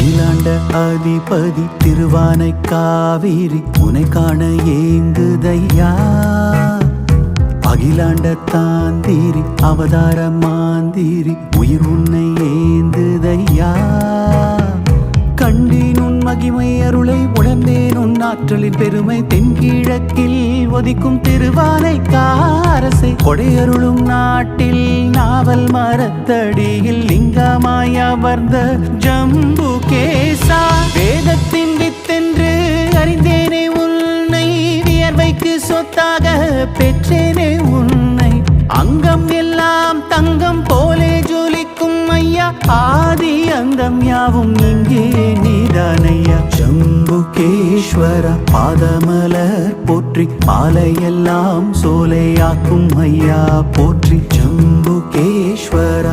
அகிலாண்ட அதிபதி திருவானை காவிரி உனை காண ஏங்குதையா. அகிலாண்ட தாந்திரி அவதார மாந்திரி உயிர் உன்னை ஏந்துதையா. கண்டேன் உன் மகிமை அருளை உணர்ந்தேன் உன் ஆற்றலின் பெருமை. தென்கிழக்கில் ஒதிக்கும் திருவானை காரசை கொடையருளும் நாட்டில் நாவல் மரத்தடியில் லிங்கமாய் அமர்ந்த ஜம்பு கேசா. வேதத்தின் வித்தென்று அறிந்தேனே உன்னை, வியர்வைக்கு சொத்தாக பெற்றேனே உன்னை. அங்கம் எல்லாம் தங்கம் போலே ஜொலிக்கும் ஐயா, ஆதி அந்தம் யாவும் இங்கே நீதானையா. ஜம்புகேஸ்வர பாதமலர் போற்றி, பாலையெல்லாம் சோலையாக்கும் ஐயா போற்றி. ஜம்புகேஸ்வர